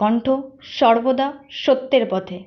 কণ্ঠ, সর্বদা সত্যের পথে।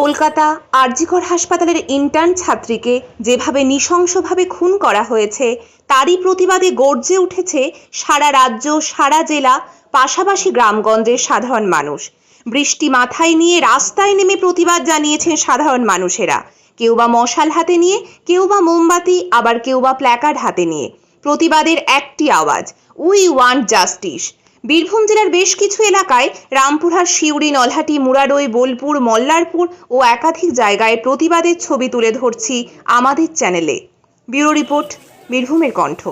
কলকাতা আরজিকর হাসপাতালের ইন্টার্ন ছাত্রীকে যেভাবে নৃশংসভাবে খুন করা হয়েছে তারই প্রতিবাদে গর্জে উঠেছে সারা রাজ্য, সারা জেলা, পাশাপাশি গ্রামগঞ্জের সাধারণ মানুষ। বৃষ্টি মাথায় নিয়ে রাস্তায় নেমে প্রতিবাদ জানিয়েছেন সাধারণ মানুষেরা। কেউ বা মশাল হাতে নিয়ে, কেউ বা মোমবাতি, আবার কেউ বা প্ল্যাকার্ড হাতে নিয়ে। প্রতিবাদের একটি আওয়াজ, উই ওয়ান্ট জাস্টিস। বীরভূম জেলার বেশ কিছু এলাকায় রামপুরহাট, সিউড়ি, নলহাটি, মুরারই, বোলপুর, মল্লারপুর ও একাধিক জায়গায় প্রতিবাদের ছবি তুলে ধরছি আমাদের চ্যানেলে। ব্যুরো রিপোর্ট, বীরভূমের কণ্ঠ।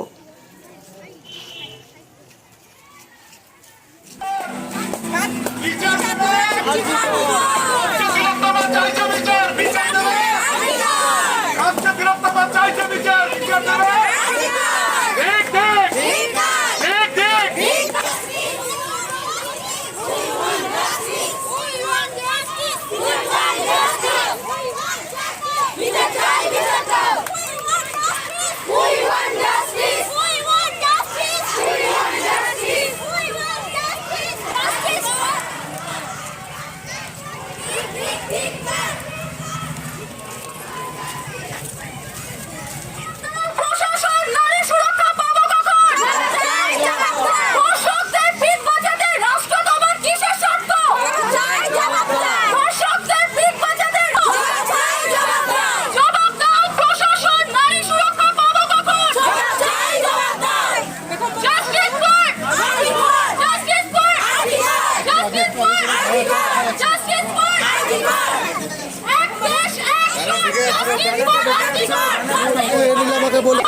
আমাকে বলে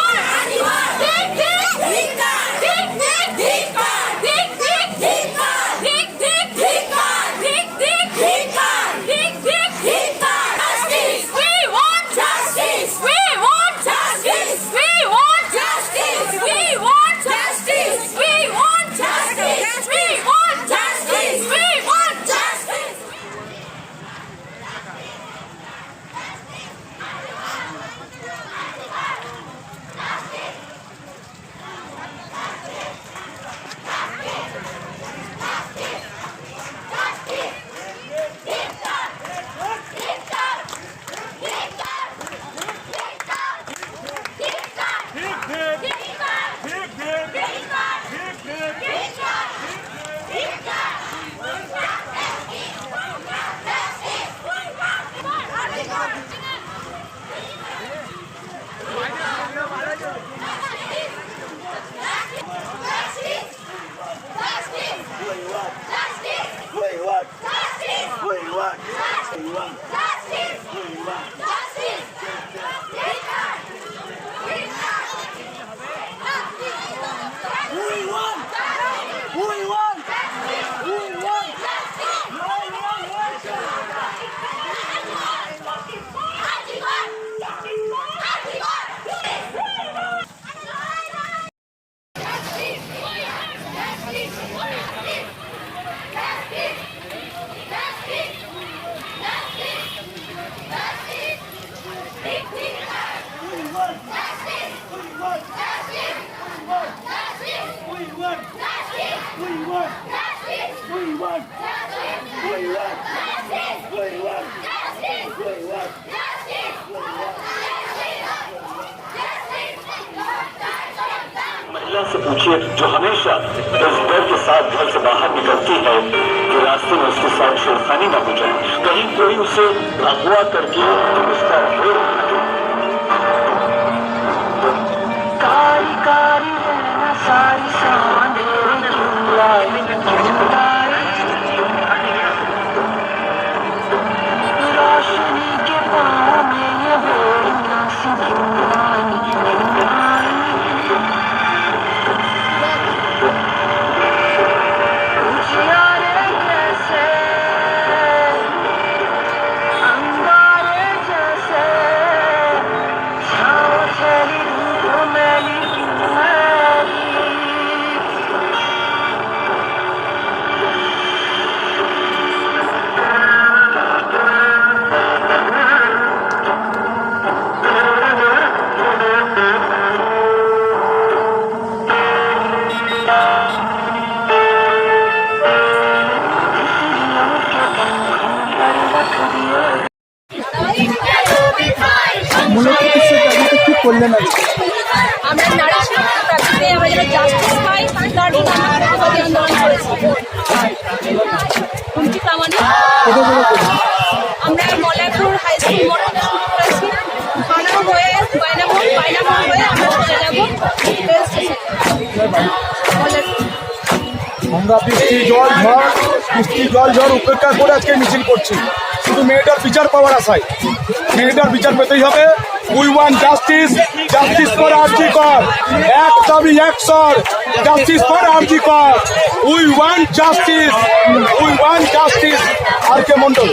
महिला से पूछिए जो हमेशा इस डर के साथ घर से बाहर निकलती है कि रास्ते में उसके साथ छेड़खानी न हो जाए, कहीं कोई उसे अगवा करके उसका रेप न दे। कारी कारी रहना सारी सांधे रोशनी के पाँव में ये बोलना করলেন আজকে? আমরা নারী সুরক্ষার প্রার্থীতে আমরা যেন জাস্টিস পাই তার জন্য আমরা প্রতিবাদী আন্দোলন করেছি। হুমকি প্রামাণিক আমরা মলয়পুর হাই স্কুল মোড় থেকে শুরু করেছি, থানা হয়ে বাইনামোড় হয়ে আমরা চলে যাবো রেল স্টেশন মলয়পুর। আমরা বৃষ্টি জল ঝড় উপেক্ষা করে আজকে মিছিল করছি, শুধু মেয়েটার বিচার পাওয়ার আশায়। মেয়েটার বিচার পেতেই হবে। We want justice, justice for RG Kar, এক দাবি এক স্বর, justice for RG Kar. We want justice, R K Mondal.